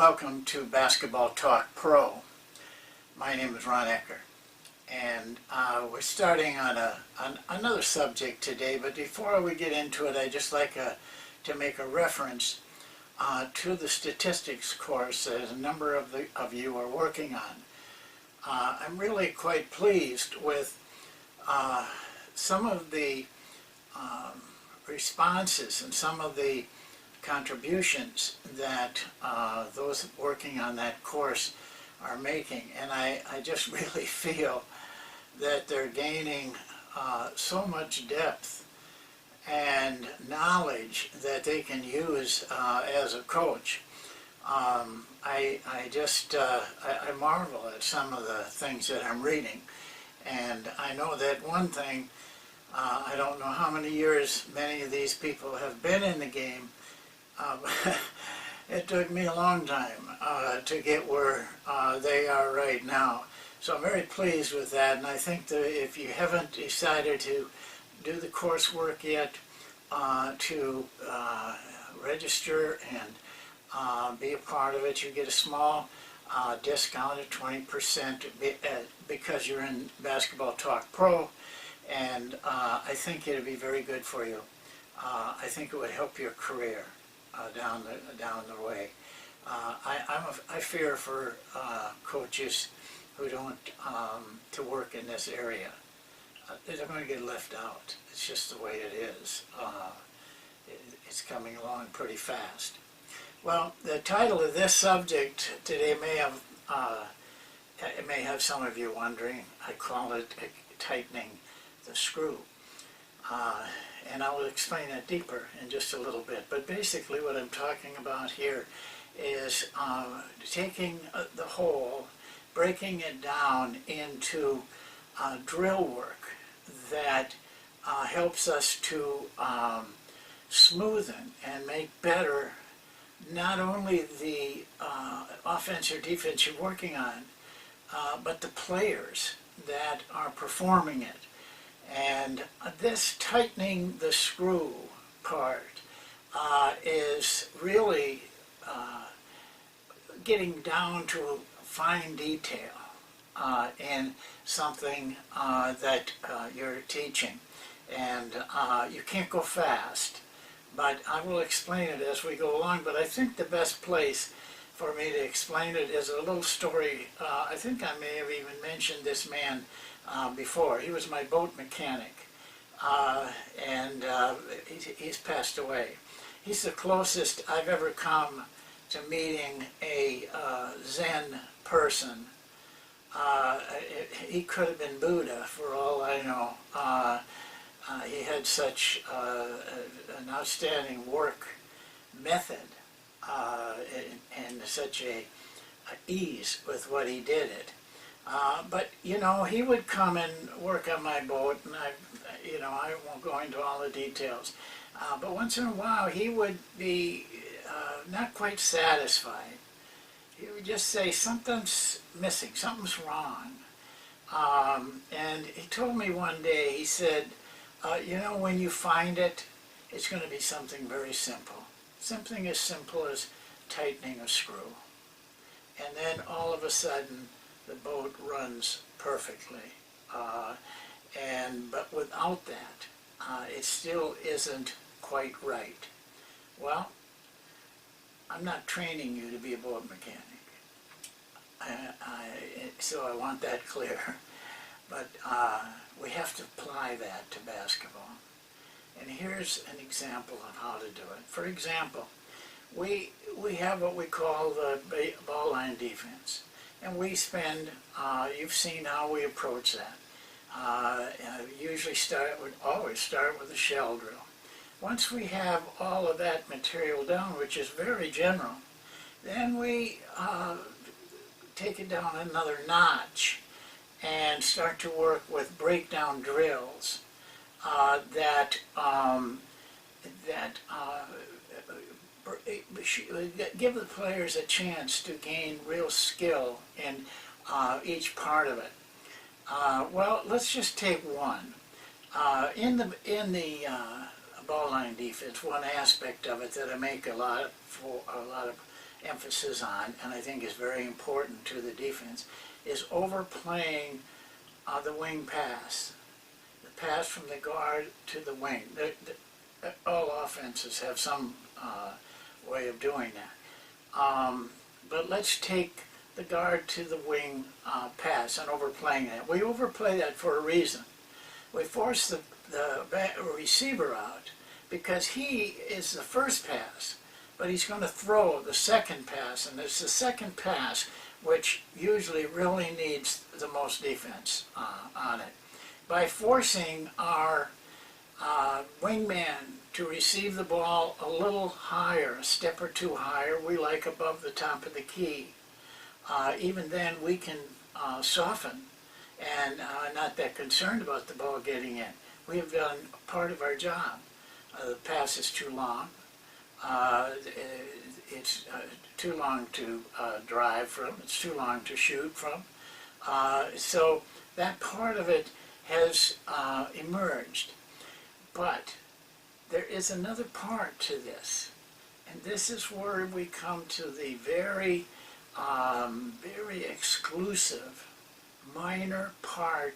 Welcome to Basketball Talk Pro. My name is Ron Ekker, and we're starting on another subject today, but before we get into it, I'd just like to make a reference to the statistics course that a number of you are working on. I'm really quite pleased with some of the responses and some of the contributions that those working on that course are making, and I just really feel that they're gaining so much depth and knowledge that they can use as a coach. I marvel at some of the things that I'm reading, and I know that one thing, I don't know how many years many of these people have been in the game. It took me a long time to get where they are right now. So I'm very pleased with that, and I think that if you haven't decided to do the coursework yet, to register and be a part of it, you get a small discount of 20% because you're in Basketball Talk Pro, and I think it'll be very good for you. I think it would help your career down the way. I fear for coaches who don't to work in this area. They're going to get left out. It's just the way it is. It's coming along pretty fast. Well, the title of this subject today may have some of you wondering. I call it tightening the screw. And I will explain that deeper in just a little bit. But basically what I'm talking about here is taking the whole, breaking it down into drill work that helps us to smoothen and make better not only the offense or defense you're working on, but the players that are performing it. And this tightening the screw part is really getting down to fine detail in something that you're teaching. And you can't go fast, but I will explain it as we go along. But I think the best place for me to explain it is a little story. I think I may have even mentioned this man before. He was my boat mechanic, and he's passed away. He's the closest I've ever come to meeting a Zen person. He could have been Buddha for all I know. He had such an outstanding work method and such a ease with what he did it. But you know, he would come and work on my boat, and I won't go into all the details. But once in a while, he would be not quite satisfied. He would just say, something's missing, something's wrong. And he told me one day, he said, when you find it, it's going to be something very simple. Something as simple as tightening a screw. And then all of a sudden, the boat runs perfectly. But without that, it still isn't quite right. Well, I'm not training you to be a boat mechanic. So I want that clear. But we have to apply that to basketball. And here's an example of how to do it. For example, we have what we call the ball line defense. And we spend, you've seen how we approach that. Always start with a shell drill. Once we have all of that material down, which is very general, then we take it down another notch and start to work with breakdown drills that give the players a chance to gain real skill in each part of it. Well, let's just take one. In the ball line defense, one aspect of it that I make a lot of emphasis on, and I think is very important to the defense, is overplaying the wing pass. The pass from the guard to the wing. All offenses have some way of doing that. But let's take the guard to the wing pass and overplaying that. We overplay that for a reason. We force the receiver out because he is the first pass, but he's going to throw the second pass, and it's the second pass which usually really needs the most defense on it. By forcing our wingman to receive the ball a little higher, a step or two higher, we like above the top of the key. Even then we can soften and not that concerned about the ball getting in. We have done part of our job. The pass is too long. It's too long to drive from. It's too long to shoot from. So that part of it has emerged. But there is another part to this. And this is where we come to the very, very exclusive, minor part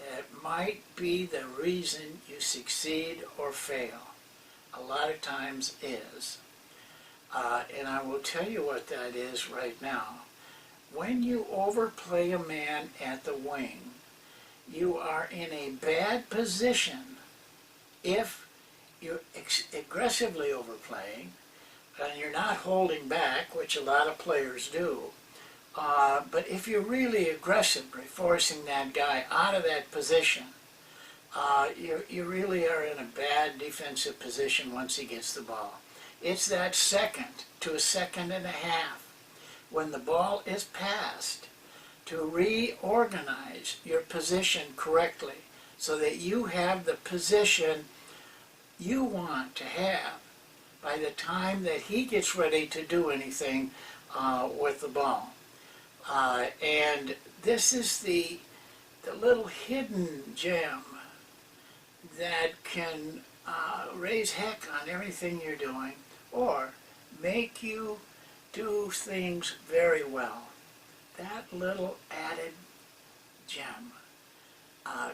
that might be the reason you succeed or fail. A lot of times is. And I will tell you what that is right now. When you overplay a man at the wing, you are in a bad position if you're aggressively overplaying and you're not holding back, which a lot of players do. But if you're really aggressively forcing that guy out of that position, you really are in a bad defensive position once he gets the ball. It's that second to a second and a half when the ball is passed to reorganize your position correctly so that you have the position you want to have by the time that he gets ready to do anything with the ball. And this is the little hidden gem that can raise heck on everything you're doing or make you do things very well. That little added gem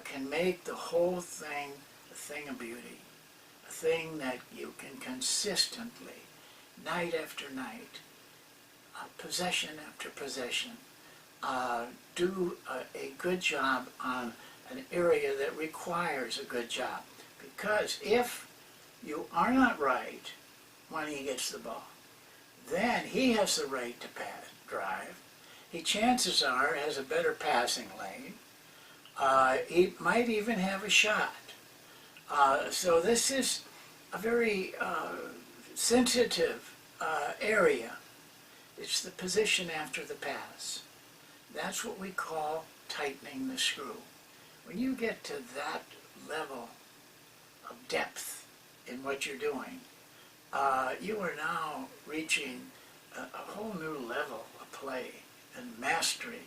can make the whole thing a thing of beauty, a thing that you can consistently, night after night, possession after possession, do a good job on an area that requires a good job. Because if you are not right when he gets the ball, then he has the right to drive. He, chances are, has a better passing lane. He might even have a shot. So this is a very sensitive area. It's the position after the pass. That's what we call tightening the screw. When you get to that level of depth in what you're doing, you are now reaching a whole new level of play and mastery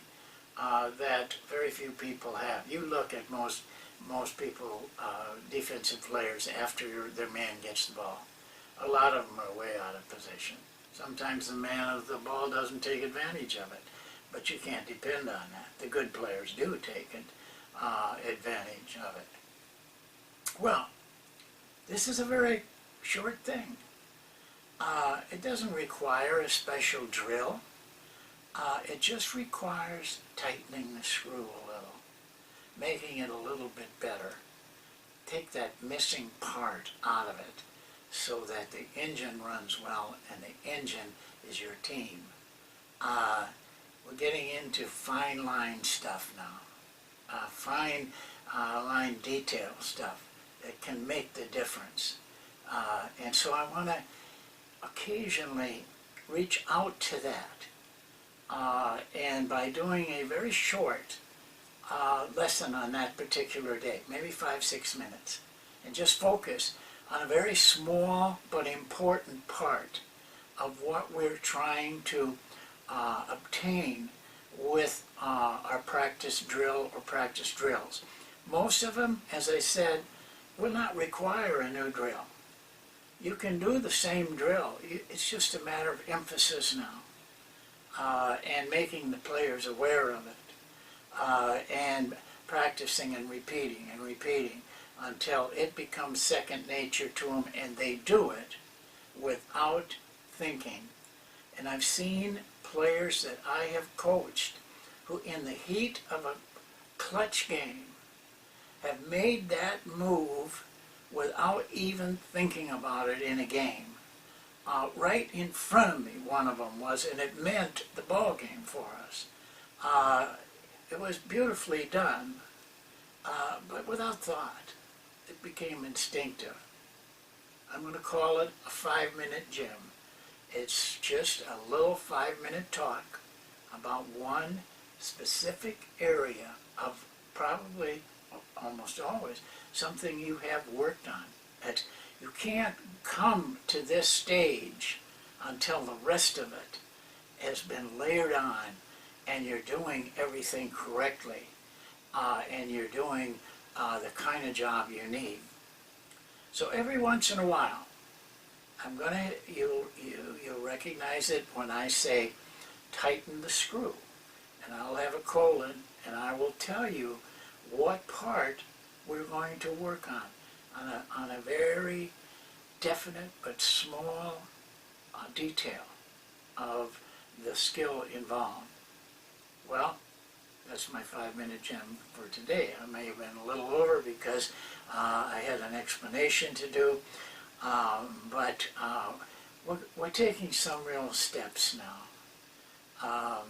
that very few people have. You look at most people, defensive players, after their man gets the ball. A lot of them are way out of position. Sometimes the man of the ball doesn't take advantage of it, but you can't depend on that. The good players do take advantage of it. Well, this is a very short thing. It doesn't require a special drill. It just requires tightening the screw a little, making it a little bit better. Take that missing part out of it so that the engine runs well and the engine is your team. We're getting into fine line stuff now, fine line detail stuff that can make the difference. And so I want to occasionally reach out to that. And by doing a very short lesson on that particular day, maybe 5-6 minutes, and just focus on a very small but important part of what we're trying to obtain with our practice drill or practice drills. Most of them, as I said, will not require a new drill. You can do the same drill. It's just a matter of emphasis now. and making the players aware of it, and practicing and repeating until it becomes second nature to them, and they do it without thinking. And I've seen players that I have coached who, in the heat of a clutch game, have made that move without even thinking about it in a game. Right in front of me, one of them was, and it meant the ball game for us. It was beautifully done, but without thought. It became instinctive. I'm going to call it a 5-minute gym. It's just a little 5-minute talk about one specific area of, probably almost always, something you have worked on. That you can't come to this stage until the rest of it has been layered on and you're doing everything correctly, and you're doing the kind of job you need. So every once in a while, you'll recognize it when I say tighten the screw, and I'll have a colon, and I will tell you what part we're going to work on a very definite but small detail of the skill involved. Well, that's my 5-minute gem for today. I may have been a little over because I had an explanation to do, but we're taking some real steps now.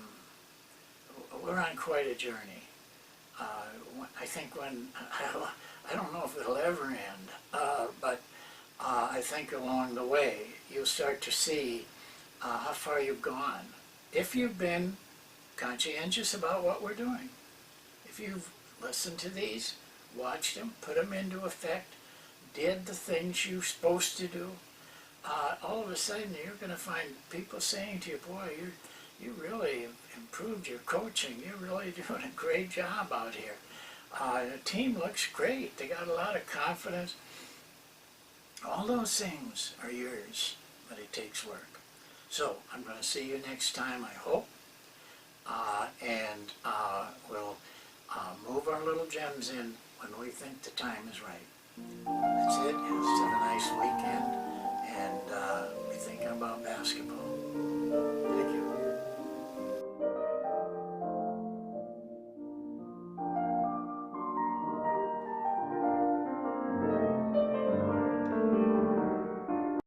We're on quite a journey. I think I don't know if it'll ever end, but I think along the way you'll start to see how far you've gone. If you've been conscientious about what we're doing, if you've listened to these, watched them, put them into effect, did the things you're supposed to do, all of a sudden you're going to find people saying to you, boy, you really improved your coaching. You're really doing a great job out here. The team looks great. They got a lot of confidence. All those things are yours, but it takes work. So I'm going to see you next time, I hope, and we'll move our little gems in when we think the time is right. That's it. Have a nice weekend, and be thinking about basketball. Thank you.